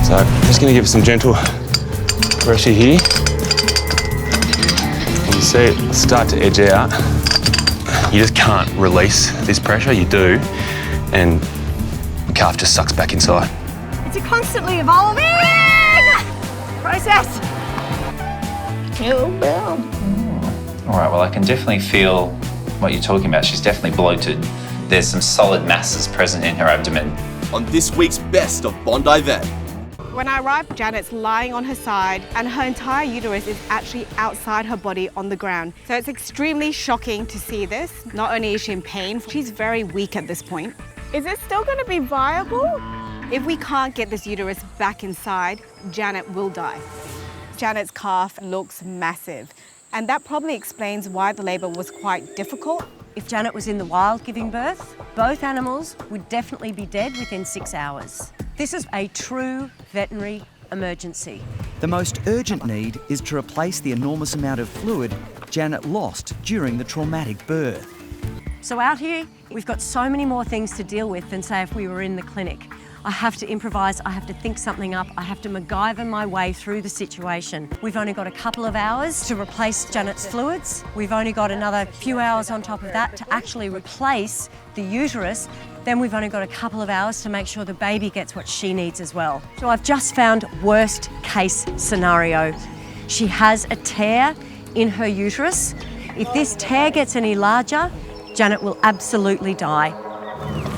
So I'm just going to give it some gentle pressure here. And you see it start to edge out. You just can't release this pressure, you do, and the calf just sucks back inside. It's a constantly evolving process. All right, well, I can definitely feel what you're talking about. She's definitely bloated. There's some solid masses present in her abdomen. On this week's Best of Bondi Vet. When I arrived, Janet's lying on her side and her entire uterus is actually outside her body on the ground. So it's extremely shocking to see this. Not only is she in pain, she's very weak at this point. Is it still going to be viable? If we can't get this uterus back inside, Janet will die. Janet's calf looks massive, and that probably explains why the labour was quite difficult. If Janet was in the wild giving birth, both animals would definitely be dead within 6 hours. This is a true veterinary emergency. The most urgent need is to replace the enormous amount of fluid Janet lost during the traumatic birth. So out here, we've got so many more things to deal with than, say, if we were in the clinic. I have to improvise, I have to think something up, I have to MacGyver my way through the situation. We've only got a couple of hours to replace Janet's fluids. We've only got another few hours on top of that to actually replace the uterus. Then we've only got a couple of hours to make sure the baby gets what she needs as well. So I've just found worst case scenario. She has a tear in her uterus. If this tear gets any larger, Janet will absolutely die.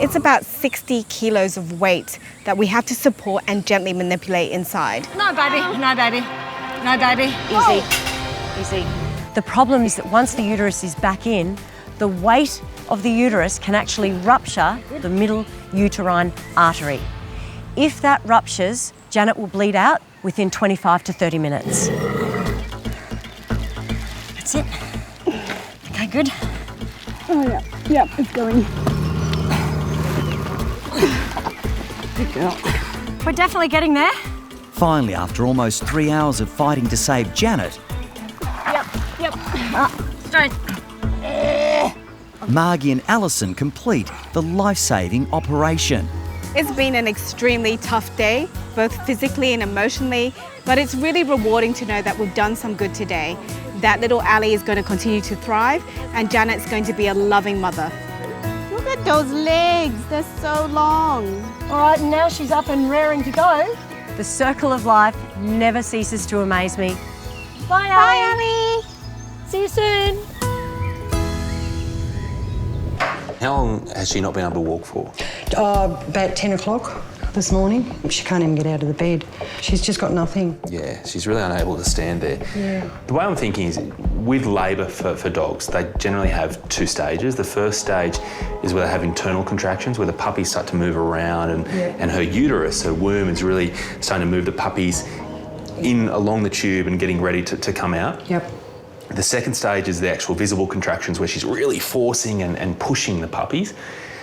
It's about 60 kilos of weight that we have to support and gently manipulate inside. No, baby, no, baby, no, baby. Easy, easy. The problem is that once the uterus is back in, the weight of the uterus can actually rupture the middle uterine artery. If that ruptures, Janet will bleed out within 25 to 30 minutes. That's it. Okay, good. Oh yeah, yeah, it's going. Good girl. We're definitely getting there. Finally, after almost 3 hours of fighting to save Janet, Yep. Straight. Margie and Alison complete the life-saving operation. It's been an extremely tough day, both physically and emotionally, but it's really rewarding to know that we've done some good today. That little Allie is going to continue to thrive, and Janet's going to be a loving mother. Look at those legs, they're so long. All right, now she's up and raring to go. The circle of life never ceases to amaze me. Bye, Allie. See you soon. How long has she not been able to walk for? About 10 o'clock this morning. She can't even get out of the bed. She's just got nothing. Yeah, she's really unable to stand there. Yeah. The way I'm thinking is, with labour for dogs, they generally have 2 stages. The first stage is where they have internal contractions, where the puppies start to move around and her uterus, her womb, is really starting to move the puppies in along the tube and getting ready to come out. Yep. The second stage is the actual visible contractions, where she's really forcing and pushing the puppies.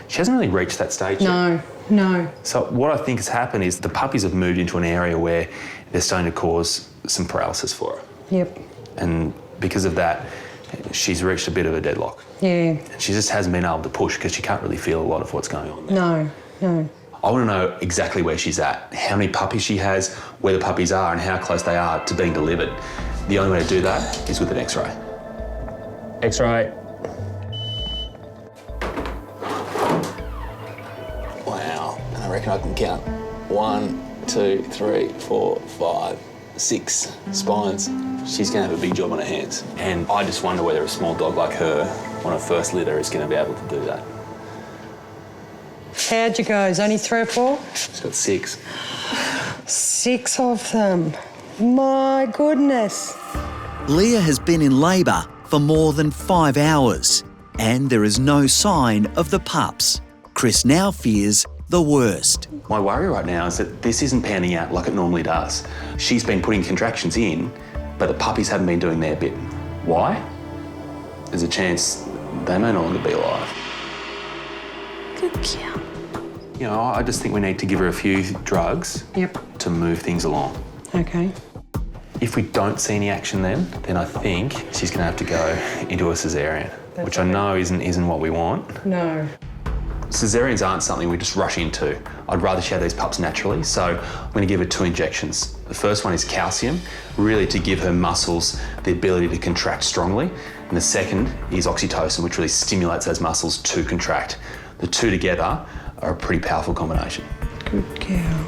She hasn't really reached that stage yet. No. So what I think has happened is the puppies have moved into an area where they're starting to cause some paralysis for her. Yep. And because of that, she's reached a bit of a deadlock. Yeah. And she just hasn't been able to push because she can't really feel a lot of what's going on there. No. I want to know exactly where she's at, how many puppies she has, where the puppies are and how close they are to being delivered. The only way to do that is with an X-ray. X-ray. Wow, and I reckon I can count 1, 2, 3, 4, 5, 6 spines. She's going to have a big job on her hands. And I just wonder whether a small dog like her, on her first litter, is going to be able to do that. How'd you go? Is only 3 or 4? She's got 6. 6 of them. My goodness. Leah has been in labour for more than 5 hours, and there is no sign of the pups. Chris now fears the worst. My worry right now is that this isn't panning out like it normally does. She's been putting contractions in, but the puppies haven't been doing their bit. Why? There's a chance they may no longer be alive. Good girl. You know, I just think we need to give her a few drugs to move things along. Okay. If we don't see any action then I think she's going to have to go into a cesarean, which I know isn't what we want. No. Cesareans aren't something we just rush into. I'd rather she had these pups naturally, so I'm going to give her 2 injections. The first one is calcium, really to give her muscles the ability to contract strongly, and the second is oxytocin, which really stimulates those muscles to contract. The 2 together are a pretty powerful combination. Good girl.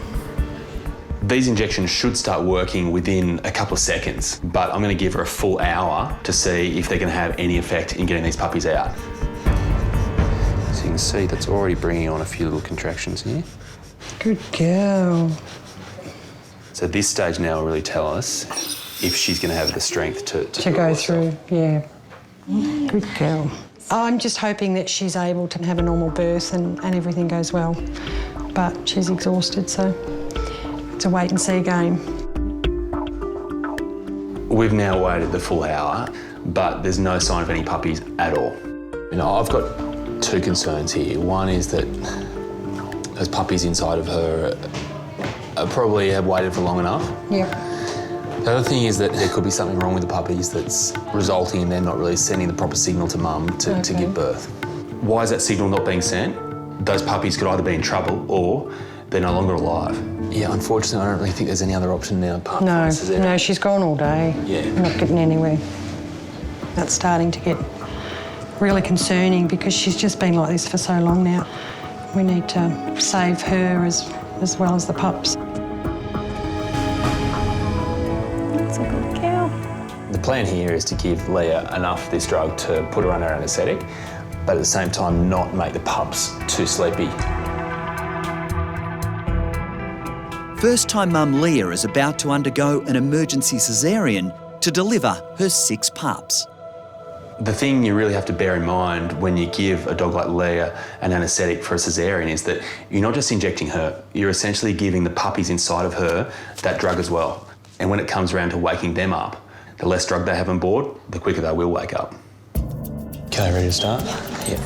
These injections should start working within a couple of seconds, but I'm going to give her a full hour to see if they're going to have any effect in getting these puppies out. So you can see that's already bringing on a few little contractions here. Good girl. So this stage now will really tell us if she's going to have the strength to go through, yeah. Good girl. I'm just hoping that she's able to have a normal birth and everything goes well. But she's exhausted, so it's a wait and see game. We've now waited the full hour, but there's no sign of any puppies at all. You know, I've got 2 concerns here. One is that those puppies inside of her probably have waited for long enough. Yeah. The other thing is that there could be something wrong with the puppies that's resulting in them not really sending the proper signal to mum to give birth. Why is that signal not being sent? Those puppies could either be in trouble or they're no longer alive. Yeah, unfortunately, I don't really think there's any other option now apart from cesarean. No, she's gone all day. Yeah. Not getting anywhere. That's starting to get really concerning because she's just been like this for so long now. We need to save her as well as the pups. That's a good girl. The plan here is to give Leah enough of this drug to put her under anaesthetic, but at the same time not make the pups too sleepy. First-time mum Leah is about to undergo an emergency cesarean to deliver her 6 pups. The thing you really have to bear in mind when you give a dog like Leah an anaesthetic for a cesarean is that you're not just injecting her, you're essentially giving the puppies inside of her that drug as well. And when it comes around to waking them up, the less drug they have on board, the quicker they will wake up. Okay, ready to start? Yeah.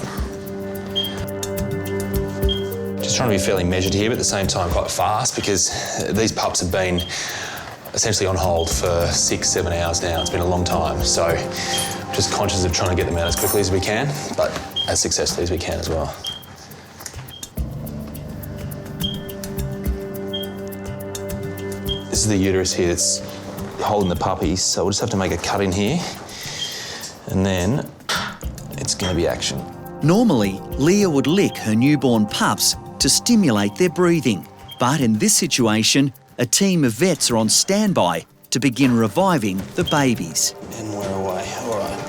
Just trying to be fairly measured here, but at the same time quite fast because these pups have been essentially on hold for 6-7 hours now. It's been a long time, so just conscious of trying to get them out as quickly as we can, but as successfully as we can as well. This is the uterus here that's holding the puppies, so we'll just have to make a cut in here, and then it's going to be action. Normally, Leah would lick her newborn pups to stimulate their breathing, but in this situation, a team of vets are on standby to begin reviving the babies. And we're away, all right.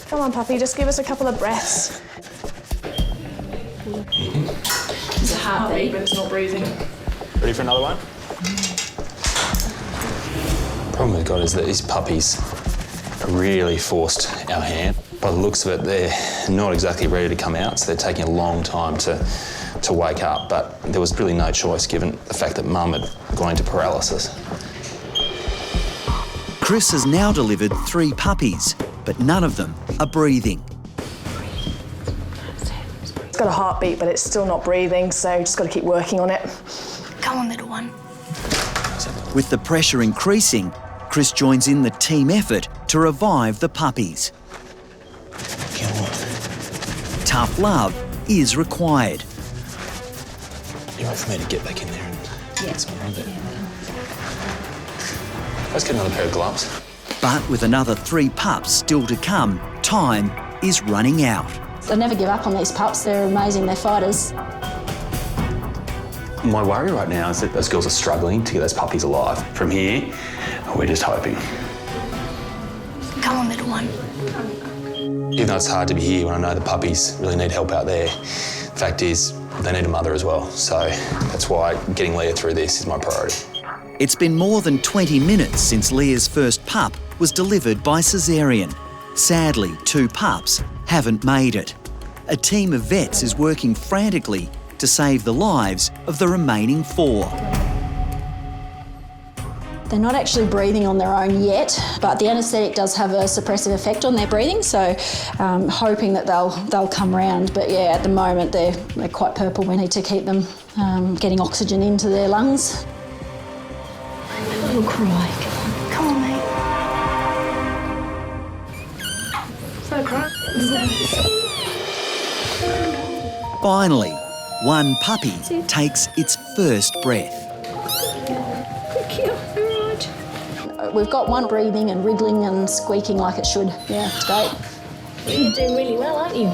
Come on, puppy, just give us a couple of breaths. It's a heartbeat, but it's not breathing. Ready for another one? The problem we've got is that these puppies really forced our hand. By the looks of it, they're not exactly ready to come out, so they're taking a long time to wake up, but there was really no choice given the fact that mum had gone into paralysis. Chris has now delivered 3 puppies, but none of them are breathing. It's got a heartbeat, but it's still not breathing, so just got to keep working on it. Come on, little one. With the pressure increasing, Chris joins in the team effort to revive the puppies. Tough love is required. You wait for me to get back in there and get someone on there. Let's get another pair of gloves. But with another 3 pups still to come, time is running out. I never give up on these pups. They're amazing. They're fighters. My worry right now is that those girls are struggling to get those puppies alive. From here, we're just hoping. Come on, little one. Even though it's hard to be here when I know the puppies really need help out there, the fact is they need a mother as well. So that's why getting Leah through this is my priority. It's been more than 20 minutes since Leah's first pup was delivered by cesarean. Sadly, 2 pups haven't made it. A team of vets is working frantically to save the lives of the remaining 4. They're not actually breathing on their own yet, but the anaesthetic does have a suppressive effect on their breathing, so hoping that they'll come round. But yeah, at the moment they're quite purple. We need to keep them getting oxygen into their lungs. Little cry. Come on, mate. Is that a cry? Finally, one puppy takes its first breath. We've got one breathing and wriggling and squeaking like it should. Yeah, it's great. You're doing really well, aren't you?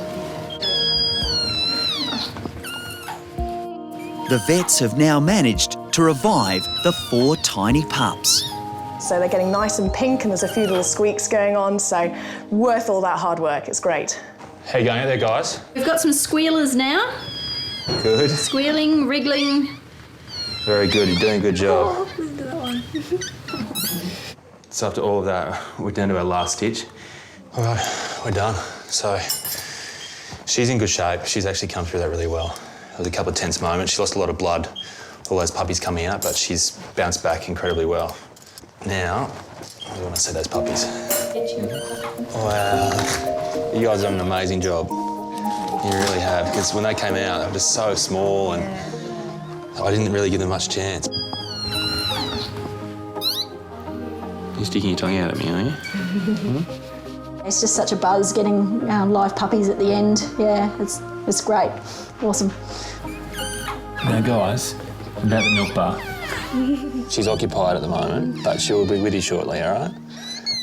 The vets have now managed to revive the 4 tiny pups. So they're getting nice and pink and there's a few little squeaks going on, so worth all that hard work, it's great. How you going out there, guys? We've got some squealers now. Good. Squealing, wriggling. Very good, you're doing a good job. Oh, listen to that one. So after all of that, we're down to our last stitch. All right, we're done. So she's in good shape. She's actually come through that really well. There was a couple of tense moments. She lost a lot of blood, all those puppies coming out, but she's bounced back incredibly well. Now, I want to see those puppies. Wow, you guys have done an amazing job. You really have, because when they came out, they were just so small and I didn't really give them much chance. You're sticking your tongue out at me, aren't you? It's just such a buzz getting live puppies at the end. Yeah, it's great. Awesome. Now, guys, about the milk bar. She's occupied at the moment, but she'll be with you shortly, all right?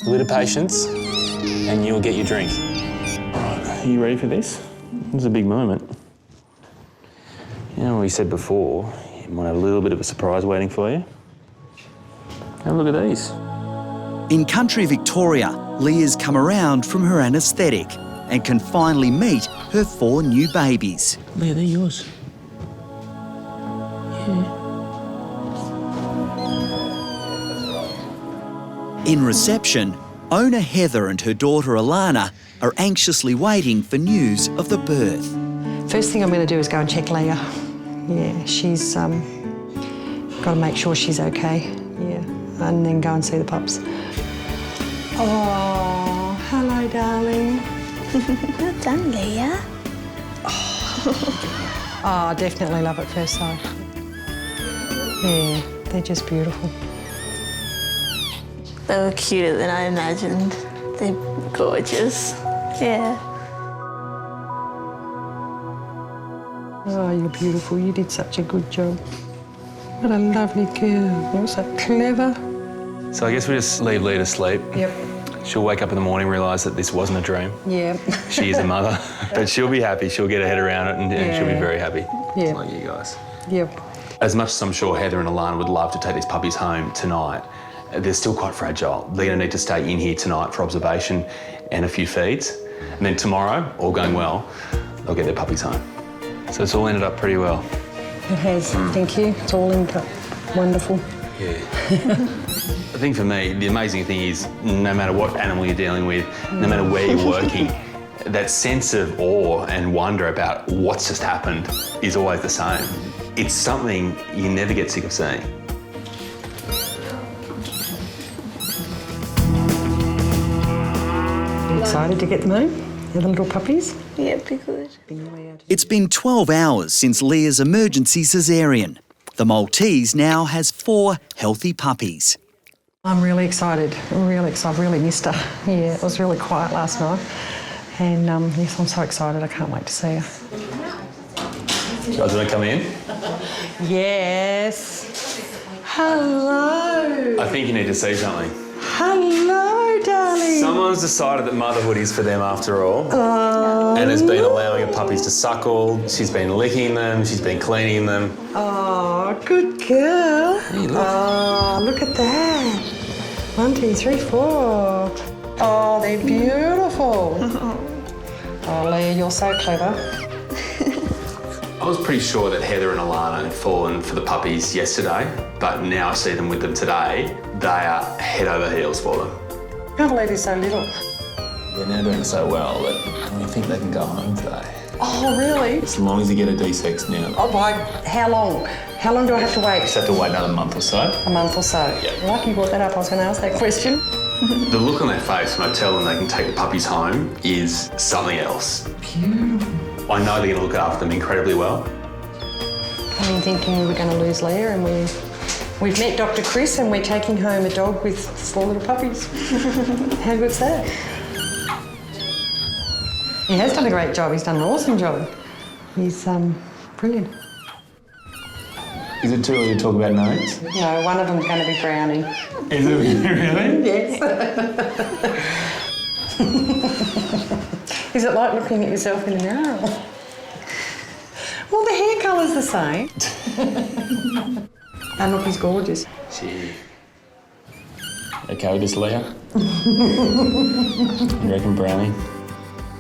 A bit of patience, and you'll get your drink. All right, are you ready for this? This is a big moment. You know, we said before, you might have a little bit of a surprise waiting for you. Have a look at these. In country Victoria, Leah's come around from her anaesthetic and can finally meet her 4 new babies. Leah, they're yours. In reception, owner Heather and her daughter Alana are anxiously waiting for news of the birth. First thing I'm going to do is go and check Leah. Yeah, she's got to make sure she's okay. Yeah, and then go and see the pups. Oh, hello, darling. Well done, Leah. Oh, definitely love at first sight. Yeah, they're just beautiful. They were cuter than I imagined. They're gorgeous. Yeah. Oh, you're beautiful. You did such a good job. What a lovely girl. You're so clever. So I guess we just leave Leah to sleep. Yep. She'll wake up in the morning, realise that this wasn't a dream. Yeah. She is a mother, but she'll be happy. She'll get her head around it and she'll be very happy. Yeah. Like you guys. Yep. As much as I'm sure Heather and Alana would love to take these puppies home tonight, they're still quite fragile. They're going to need to stay in here tonight for observation and a few feeds. And then tomorrow, all going well, they'll get their puppies home. So it's all ended up pretty well. It has. Thank you. It's all ended up wonderful. Yeah. I think for me, the amazing thing is no matter what animal you're dealing with, no matter where you're working, that sense of awe and wonder about what's just happened is always the same. It's something you never get sick of seeing. Excited to get them home? The little puppies? Yeah, be good. It's been 12 hours since Leah's emergency cesarean. The Maltese now has 4 healthy puppies. I'm really excited. I'm really excited. I really missed her. Yeah, it was really quiet last night. And yes, I'm so excited. I can't wait to see her. You guys want to come in? Yes. Hello. I think you need to see something. Hello, darling. Someone's decided that motherhood is for them after all. Oh. And has been allowing her puppies to suckle. She's been licking them. She's been cleaning them. Oh, good girl. Hey, look. Oh, look at that. 1, 2, 3, 4. Oh, they're beautiful. Oh, Leah, you're so clever. I was pretty sure that Heather and Alana had fallen for the puppies yesterday, but now I see them with them today. They are head over heels for them. I can't believe they're so little. They're now doing so well that we think they can go home today. Oh, really? As long as you get a D6 now. Oh, by how long? How long do I have to wait? Just have to wait another month or so. A month or so? Yeah. Lucky you brought that up. I was going to ask that question. The look on their face when I tell them they can take the puppies home is something else. Beautiful. I know they're going to look after them incredibly well. I've been thinking we were going to lose Leah, and we've met Dr. Chris, and we're taking home a dog with 4 little puppies. How good's that? He has done a great job. He's done an awesome job. He's brilliant. Is it too early to talk about names? No, one of them's going to be Brownie. Is it really? Yes. Is it like looking at yourself in the mirror? Well, the hair colour's the same. And look, he's gorgeous. Gee. Okay with this, Leah? You reckon, Brownie?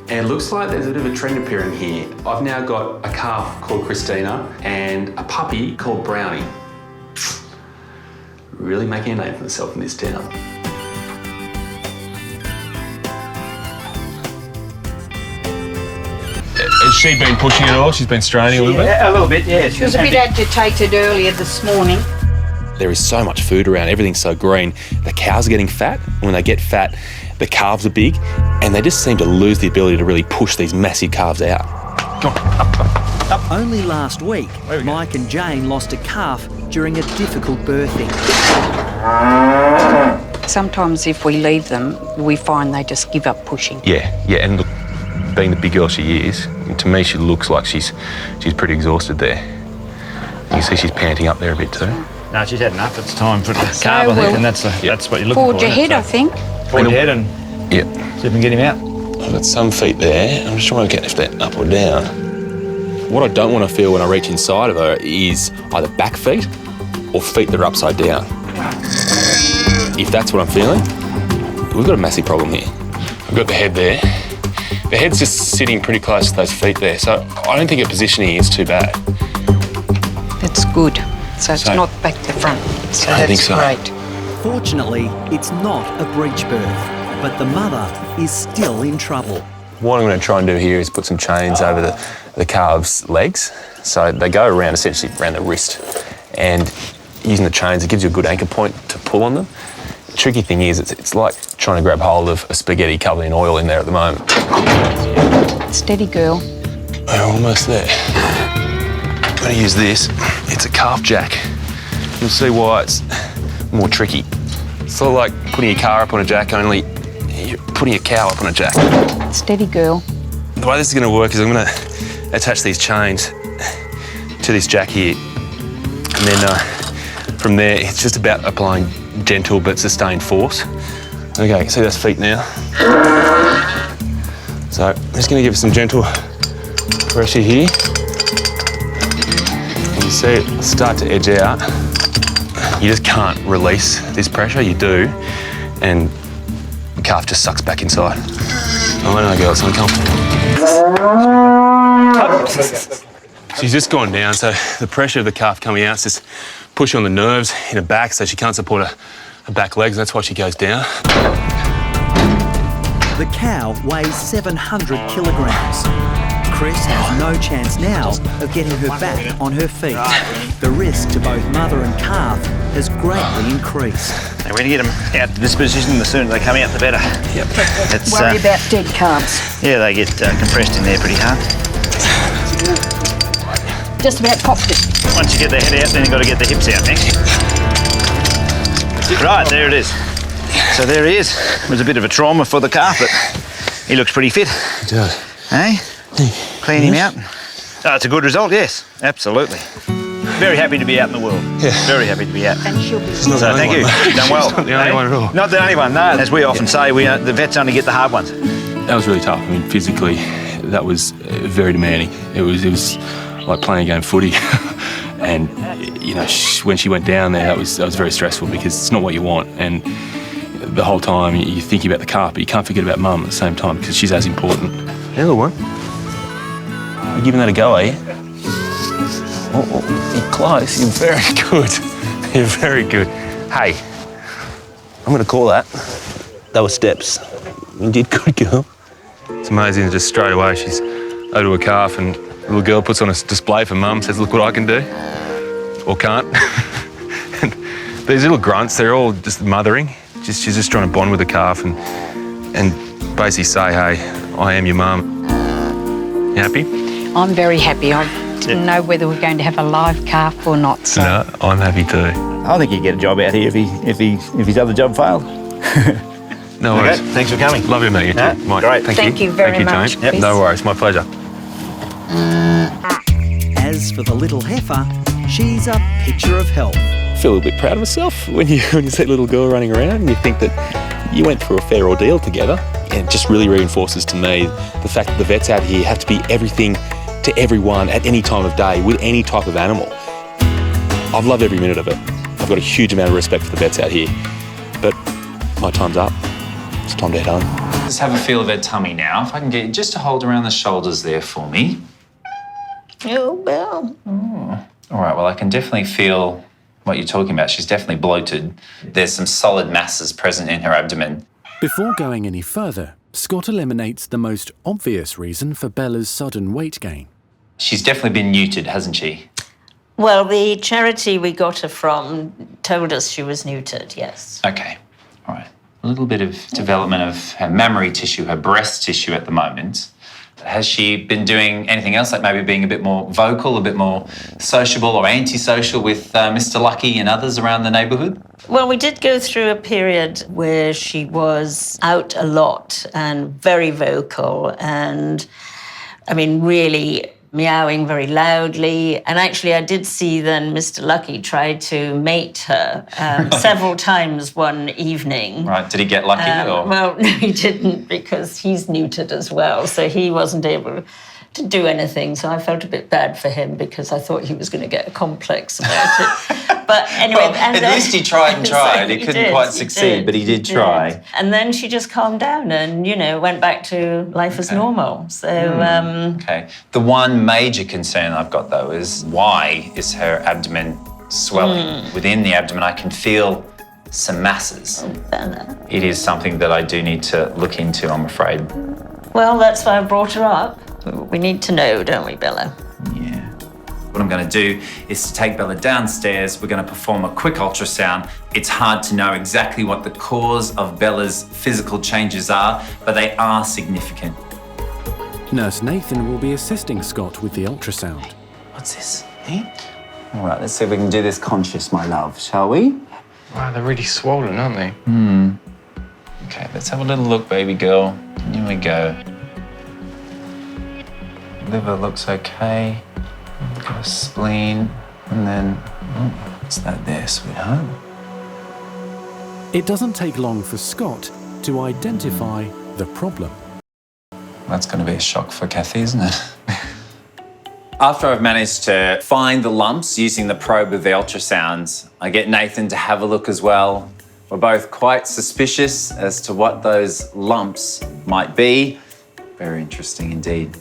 And it looks like there's a bit of a trend appearing here. I've now got a calf called Christina and a puppy called Brownie. Really making a name for myself in this town. Has she been pushing it all? She's been straining a little bit? A little bit, yeah. She was a bit agitated earlier this morning. There is so much food around, everything's so green. The cows are getting fat. When they get fat, the calves are big, and they just seem to lose the ability to really push these massive calves out. Come on, up. Only last week, Mike and Jane lost a calf during a difficult birthing. Sometimes if we leave them, we find they just give up pushing. Yeah, and look, being the big girl she is, to me she looks like she's pretty exhausted there. You can see she's panting up there a bit too. No, she's had enough. It's time for the carb, I think, and that's what you're looking for. Forge ahead, I think. Forge ahead and see if we can get him out. I've got some feet there. I'm just trying to get if they're up or down. What I don't want to feel when I reach inside of her is either back feet or feet that are upside down. If that's what I'm feeling, we've got a massive problem here. I've got the head there. The head's just sitting pretty close to those feet there, so I don't think her positioning is too bad. That's good. So it's not back to the front. So I that's think so. Great. Fortunately, it's not a breech birth, but the mother is still in trouble. What I'm going to try and do here is put some chains over the calves' legs, so they go around, essentially around the wrist, and using the chains, it gives you a good anchor point to pull on them. The tricky thing is, it's like trying to grab hold of a spaghetti covered in oil in there at the moment. Steady, girl. We're almost there. I'm going to use this. It's a calf jack. You'll see why it's more tricky. It's sort of like putting your car up on a jack, only you're putting your cow up on a jack. Steady, girl. The way this is going to work is I'm going to attach these chains to this jack here, and then from there it's just about applying gentle but sustained force. Okay, see those feet now? So I'm just going to give it some gentle pressure here. You see it start to edge out. You just can't release this pressure. You do, and the calf just sucks back inside. Oh no, girl, it's uncomfortable. She's just gone down, so the pressure of the calf coming out is just pushing on the nerves in her back, so she can't support her back legs. That's why she goes down. The cow weighs 700 kilograms. Chris has no chance now of getting her back on her feet. The risk to both mother and calf has greatly increased. And we're going to get them out to this position. The sooner they come out, the better. Yep. Worry about dead calves. Yeah, they get compressed in there pretty hard. Just about popped it. Once you get the head out, then you've got to get the hips out next. Right, there it is. So there he is. It was a bit of a trauma for the calf, but he looks pretty fit. He does. Hey? Clean him out. Oh, it's a good result, yes. Absolutely. Very happy to be out in the world. Yeah. Very happy to be out. And she'll be. She's not So the only thank you. one, mate. You've done well. She's not the only one at all. Not the only one, no. As we often say, the vets only get the hard ones. That was really tough. I mean, physically, that was very demanding. It was like playing a game of footy. And, you know, when she went down there, that was very stressful because it's not what you want. And the whole time you're thinking about the calf, but you can't forget about mum at the same time because she's as important. Hey, little one. You're giving that a go, are you? Oh, you're close. You're very good. You're very good. Hey, I'm going to call that. They were steps. You did good, girl. It's amazing, just straight away she's over to a calf and the little girl puts on a display for mum, says, look what I can do. Or can't. And these little grunts, they're all just mothering. She's just trying to bond with the calf and basically say, hey, I am your mum. You happy? I'm very happy. I didn't know whether we're going to have a live calf or not. So. No, I'm happy too. I think he'd get a job out here if his other job failed. No worries. Okay, thanks for coming. Lovely to meet you too, Mike. Great. Thank you very much. Jane. Yep. No worries, my pleasure. As for the little heifer, she's a picture of health. I feel a little bit proud of myself when you see a little girl running around and you think that you went through a fair ordeal together. And it just really reinforces to me the fact that the vets out here have to be everything to everyone at any time of day with any type of animal. I've loved every minute of it. I've got a huge amount of respect for the vets out here. But my time's up. It's time to head home. Just have a feel of her tummy now. If I can get you just to hold around the shoulders there for me. Oh, well. Oh. All right, well, I can definitely feel what you're talking about. She's definitely bloated. There's some solid masses present in her abdomen. Before going any further, Scott eliminates the most obvious reason for Bella's sudden weight gain. She's definitely been neutered, hasn't she? Well, the charity we got her from told us she was neutered, yes. Okay, all right. A little bit of development of her mammary tissue, her breast tissue at the moment. Has she been doing anything else, like maybe being a bit more vocal, a bit more sociable or antisocial with Mr. Lucky and others around the neighbourhood? Well, we did go through a period where she was out a lot and very vocal and, I mean, really meowing very loudly. And actually, I did see then Mr. Lucky try to mate her several times one evening. Right, did he get lucky? Or? Well, no, he didn't, because he's neutered as well, so he wasn't able to do anything. So I felt a bit bad for him because I thought he was going to get a complex about it. But anyway... Well, at least he tried and tried. He couldn't quite succeed, but he did try. And then she just calmed down and, you know, went back to life as normal. So... Okay. The one major concern I've got, though, is why is her abdomen swelling? Within the abdomen, I can feel some masses. It is something that I do need to look into, I'm afraid. Well, that's why I brought her up. We need to know, don't we, Bella? Yeah. What I'm going to do is to take Bella downstairs. We're going to perform a quick ultrasound. It's hard to know exactly what the cause of Bella's physical changes are, but they are significant. Nurse Nathan will be assisting Scott with the ultrasound. What's this? All right, let's see if we can do this conscious, my love, shall we? Wow, they're really swollen, aren't they? Okay, let's have a little look, baby girl. Here we go. Liver looks okay. Got a spleen, and then, what's that there, sweetheart? It doesn't take long for Scott to identify the problem. That's going to be a shock for Kathy, isn't it? After I've managed to find the lumps using the probe of the ultrasounds, I get Nathan to have a look as well. We're both quite suspicious as to what those lumps might be. Very interesting indeed.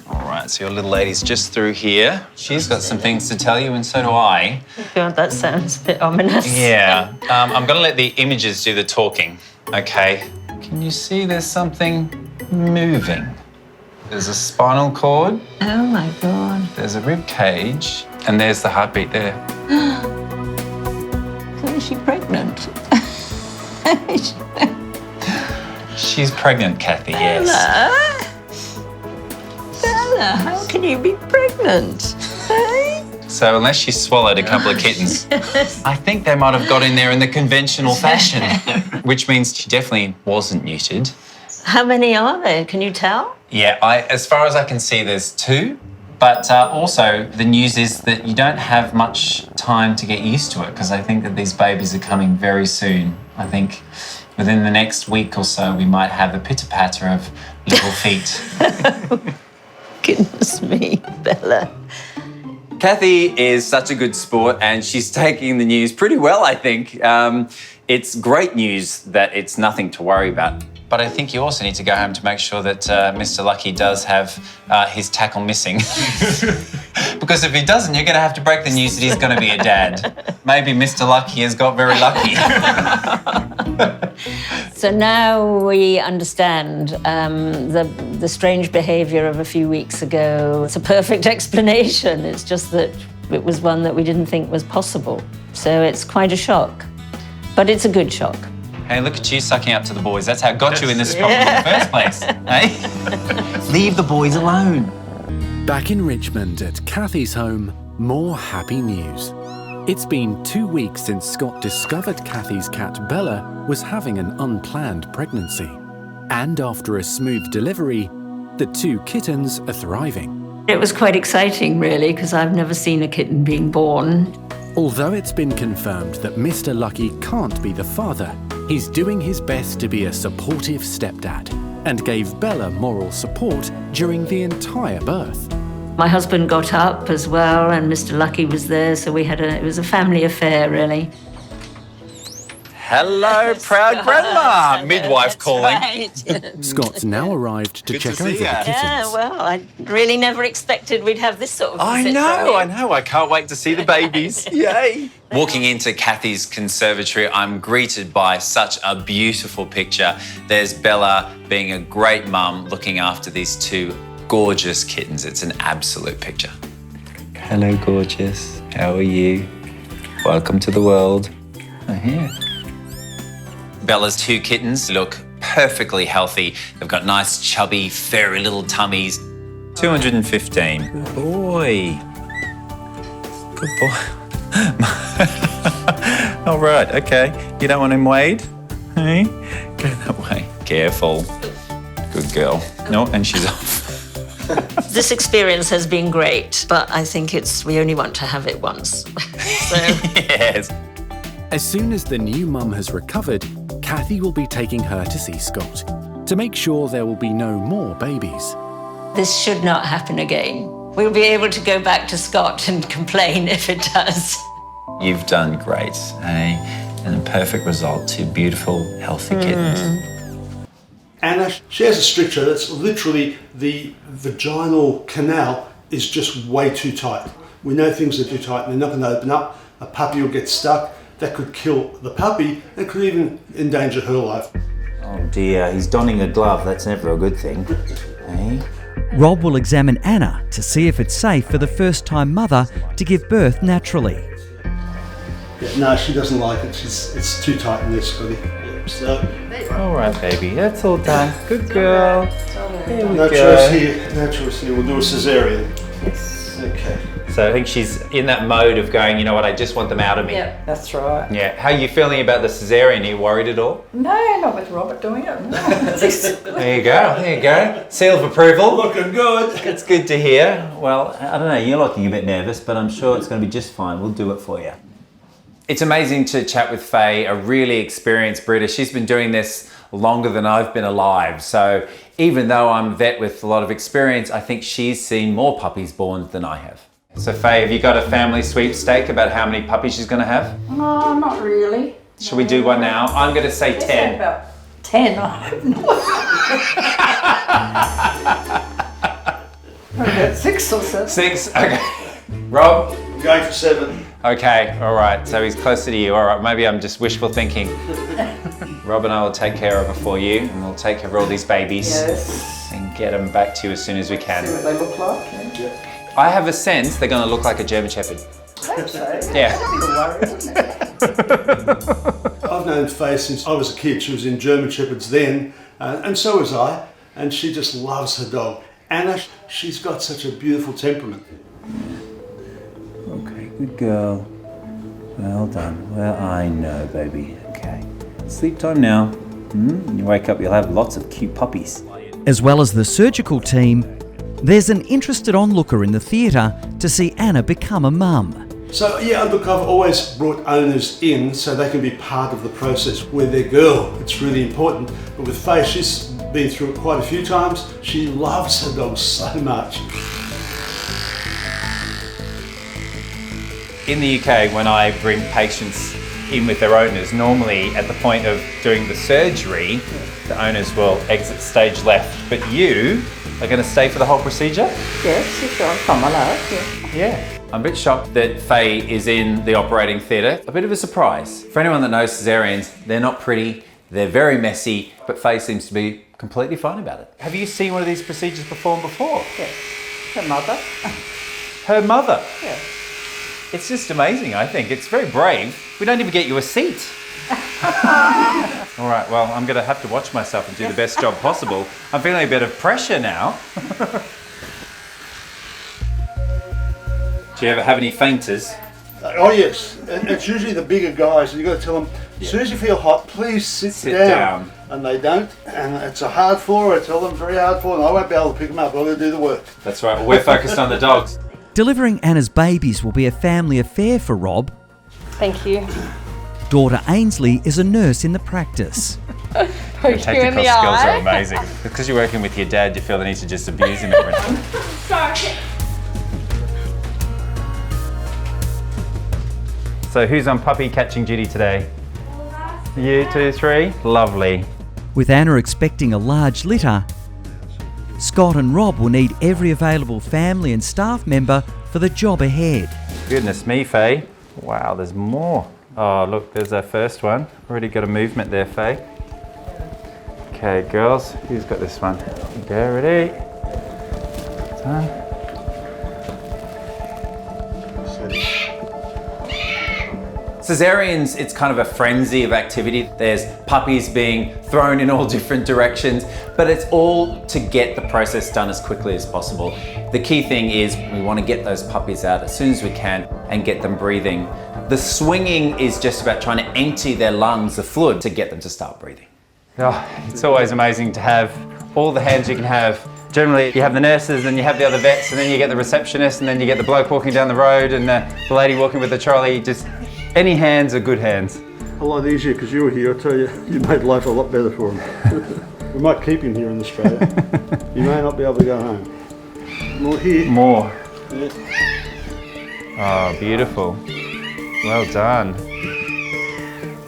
All right, so your little lady's just through here. She's got some things to tell you, and so do I. God, that sounds a bit ominous. Yeah, I'm going to let the images do the talking, okay? Can you see there's something moving? There's a spinal cord. Oh, my God. There's a rib cage, and there's the heartbeat there. So is she pregnant? She's pregnant, Kathy, yes. Bella? Bella, how can you be pregnant? Hey? So unless she swallowed a couple of kittens, I think they might have got in there in the conventional fashion, which means she definitely wasn't neutered. How many are there? Can you tell? Yeah, as far as I can see, there's 2. But also, the news is that you don't have much time to get used to it, because I think that these babies are coming very soon. I think within the next week or so, we might have a pitter-patter of little feet. Goodness me, Bella. Kathy is such a good sport, and she's taking the news pretty well, I think. It's great news that it's nothing to worry about. But I think you also need to go home to make sure that Mr. Lucky does have his tackle missing. Because if he doesn't, you're going to have to break the news that he's going to be a dad. Maybe Mr. Lucky has got very lucky. So now we understand the strange behaviour of a few weeks ago. It's a perfect explanation. It's just that it was one that we didn't think was possible. So it's quite a shock. But it's a good shock. Hey, look at you sucking up to the boys. That's how it got you in this problem in the first place, eh? Leave the boys alone. Back in Richmond at Kathy's home, more happy news. It's been 2 weeks since Scott discovered Kathy's cat Bella was having an unplanned pregnancy. And after a smooth delivery, the 2 kittens are thriving. It was quite exciting, really, because I've never seen a kitten being born. Although it's been confirmed that Mr. Lucky can't be the father, he's doing his best to be a supportive stepdad and gave Bella moral support during the entire birth. My husband got up as well, and Mr. Lucky was there, so it was a family affair, really. Hello, proud grandma. Midwife calling. Right. Scott's now arrived to check over the kittens. Yeah, well, I really never expected we'd have this sort of I visit from know. him. I can't wait to see the babies. Yay. Walking into Kathy's conservatory, I'm greeted by such a beautiful picture. There's Bella being a great mum, looking after these two gorgeous kittens. It's an absolute picture. Hello, gorgeous. How are you? Welcome to the world. Oh, here. Bella's two kittens look perfectly healthy. They've got nice, chubby, furry little tummies. 215. Good boy. Good boy. All right, okay. You don't want him weighed? Hey? Go that way. Careful. Good girl. No, and she's off. This experience has been great, but I think we only want to have it once. So. Yes. As soon as the new mum has recovered, Kathy will be taking her to see Scott to make sure there will be no more babies. This should not happen again. We'll be able to go back to Scott and complain if it does. You've done great, eh? And a perfect result. Two beautiful, healthy kittens. Anna, she has a stricture that's literally the vaginal canal is just way too tight. We know things are too tight and they're not going to open up. A puppy will get stuck. That could kill the puppy and could even endanger her life. Oh dear, he's donning a glove. That's never a good thing. Eh? Rob will examine Anna to see if it's safe for the first-time mother to give birth naturally. Yeah, no, she doesn't like it. It's too tight in there, Scotty. Yeah, so. All right, baby. That's all done. Good girl. Here we No go. choice here. No choice here. We'll do a cesarean. Okay. So I think she's in that mode of going, you know what, I just want them out of me. Yeah, that's right. Yeah. How are you feeling about the cesarean? Are you worried at all? No, not with Robert doing it. No. There you go. There you go. Seal of approval. Looking good. It's good to hear. Well, I don't know, you're looking a bit nervous, but I'm sure it's going to be just fine. We'll do it for you. it's amazing to chat with Faye, a really experienced breeder. She's been doing this longer than I've been alive. So even though I'm a vet with a lot of experience, I think she's seen more puppies born than I have. So Faye, have you got a family sweepstake about how many puppies she's going to have? No, not really. Shall we do one now? I'm going to say 10. About 10, I have no about 6 or 7. 6, okay. Rob? I'm going for 7. Okay, all right, so he's closer to you. All right, maybe I'm just wishful thinking. Rob and I will take care of her for you, and we'll take care of all these babies. Yes. And get them back to you as soon as we can. See what they look like. Yeah. I have a sense they're going to look like a German Shepherd. I hope so. Yeah. That'd be the worry. I've known Faye since I was a kid. She was in German Shepherds then, and so was I, and she just loves her dog. Anna, she's got such a beautiful temperament. Okay, good girl. Well done. Well, I know, baby. Okay. Sleep time now. When you wake up, you'll have lots of cute puppies. As well as the surgical team, there's an interested onlooker in the theatre to see Anna become a mum. So yeah, look, I've always brought owners in so they can be part of the process with their girl. It's really important. But with Faye, she's been through it quite a few times. She loves her dog so much. In the UK, when I bring patients in with their owners, normally at the point of doing the surgery, the owners will exit stage left. But you are going to stay for the whole procedure? Yes, if you're from allowed, Yeah. I'm a bit shocked that Faye is in the operating theatre. A bit of a surprise. For anyone that knows cesareans, they're not pretty, they're very messy, but Faye seems to be completely fine about it. Have you seen one of these procedures performed before? Yes. Her mother. Her mother? Yeah. It's just amazing, I think. It's very brave. We don't even get you a seat. All right, well, I'm going to have to watch myself and do the best job possible. I'm feeling a bit of pressure now. Do you ever have any fainters? Oh yes, it's usually the bigger guys. You've got to tell them, as soon as you feel hot, please sit down. And they don't, and it's a hard floor. I tell them, very hard floor, and I won't be able to pick them up. I'll do the work. That's right, we're focused on the dogs. Delivering Anna's babies will be a family affair for Rob. Thank you. Daughter Ainsley is a nurse in the practice. Poke you in the eye. Skills are amazing. Because you're working with your dad, you feel the need to just abuse him every time. Sorry. So who's on puppy catching duty today? You, 2, 3. Lovely. With Anna expecting a large litter, Scott and Rob will need every available family and staff member for the job ahead. Goodness me, Faye. Wow, there's more. Oh, look, there's our first one. Already got a movement there, Faye. Okay, girls, who's got this one? Okay, ready? Done. Cesareans, it's kind of a frenzy of activity. There's puppies being thrown in all different directions, but it's all to get the process done as quickly as possible. The key thing is we want to get those puppies out as soon as we can and get them breathing. The swinging is just about trying to empty their lungs of fluid to get them to start breathing. Oh, it's always amazing to have all the hands you can have. Generally, you have the nurses, and you have the other vets, and then you get the receptionist, and then you get the bloke walking down the road, and the lady walking with the trolley. Just any hands are good hands. A lot easier because you were here. I tell you, you made life a lot better for him. We might keep him here in Australia. You may not be able to go home. More here. More. Yeah. Oh, beautiful. Well done.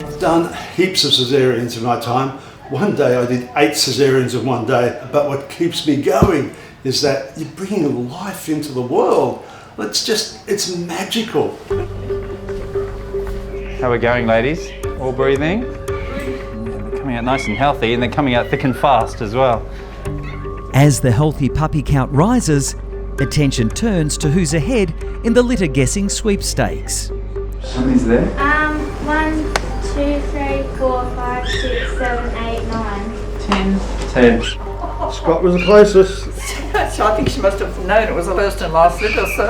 I've done heaps of cesareans in my time. One day I did 8 cesareans in one day, but what keeps me going is that you're bringing life into the world. It's magical. How are we going, ladies? All breathing? Yeah, they're coming out nice and healthy, and they're coming out thick and fast as well. As the healthy puppy count rises, attention turns to who's ahead in the litter guessing sweepstakes. How many's there? 1, 2, 3, 4, 5, 6, 7, 8, 9. 10. Scott was the closest. So I think she must have known it was the first and last litter, so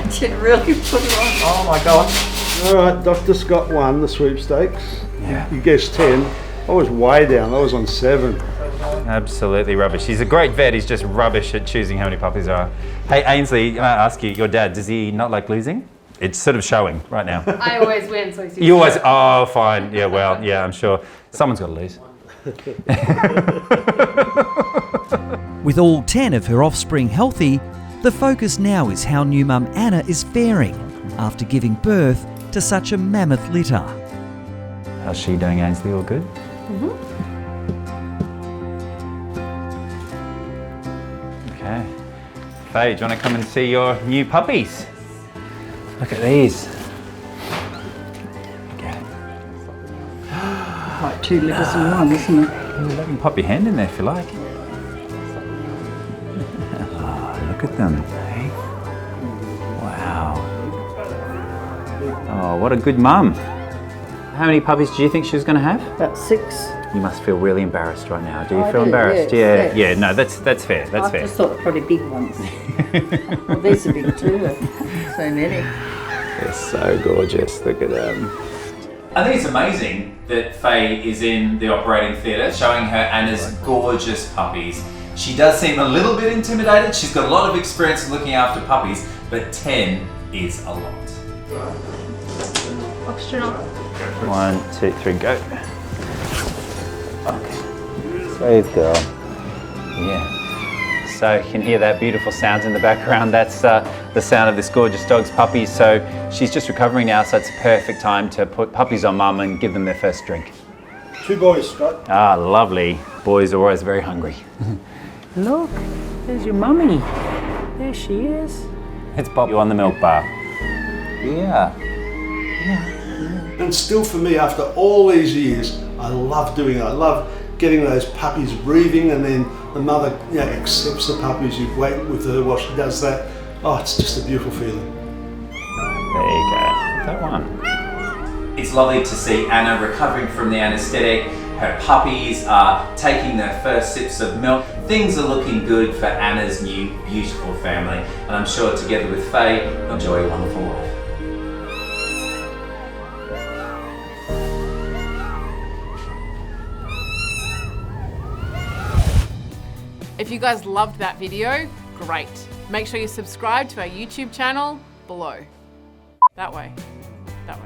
she'd really put it on. Oh my gosh. All right, Dr. Scott won the sweepstakes. Yeah. You guessed 10. I was way down. I was on 7. Absolutely rubbish. He's a great vet. He's just rubbish at choosing how many puppies there are. Hey, Ainsley, can I ask you, your dad, does he not like losing? It's sort of showing right now. I always win, so he's You always, oh, fine. Yeah, well, yeah, I'm sure. Someone's got to lose. With all 10 of her offspring healthy, the focus now is how new mum Anna is faring after giving birth to such a mammoth litter. How's she doing, Ainsley? All good? Okay. Faye, do you want to come and see your new puppies? Look at these. Okay. Like 2 litters in one, isn't it? You can pop your hand in there if you like. Oh, look at them. Hey? Wow. Oh, what a good mum. How many puppies do you think she was going to have? About 6. You must feel really embarrassed right now. Do you I feel do, embarrassed? yes, Yeah, yes. yeah. No, that's fair. That's I fair. just thought probably big ones. Well, these are big too. So many. They're so gorgeous. Look at them. I think it's amazing that Faye is in the operating theatre showing her Anna's gorgeous puppies. She does seem a little bit intimidated. She's got a lot of experience in looking after puppies, but 10 is a lot. Oxygen on. 1, 2, 3, go. Okay. Smooth girl. Yeah. So you can hear that beautiful sounds in the background. That's the sound of this gorgeous dog's puppies. So she's just recovering now, so it's a perfect time to put puppies on mum and give them their first drink. 2 boys, Scott. Ah, lovely. Boys are always very hungry. Look, there's your mummy. There she is. Let's pop you on the milk bar. Yeah. And still for me, after all these years, I love doing it. I love getting those puppies breathing, and then the mother accepts the puppies. You wait with her while she does that. Oh, it's just a beautiful feeling. There you go. That one. It's lovely to see Anna recovering from the anaesthetic. Her puppies are taking their first sips of milk. Things are looking good for Anna's new beautiful family, and I'm sure together with Faye, they'll enjoy a wonderful life. If you guys loved that video, great. Make sure you subscribe to our YouTube channel below. That way. That way.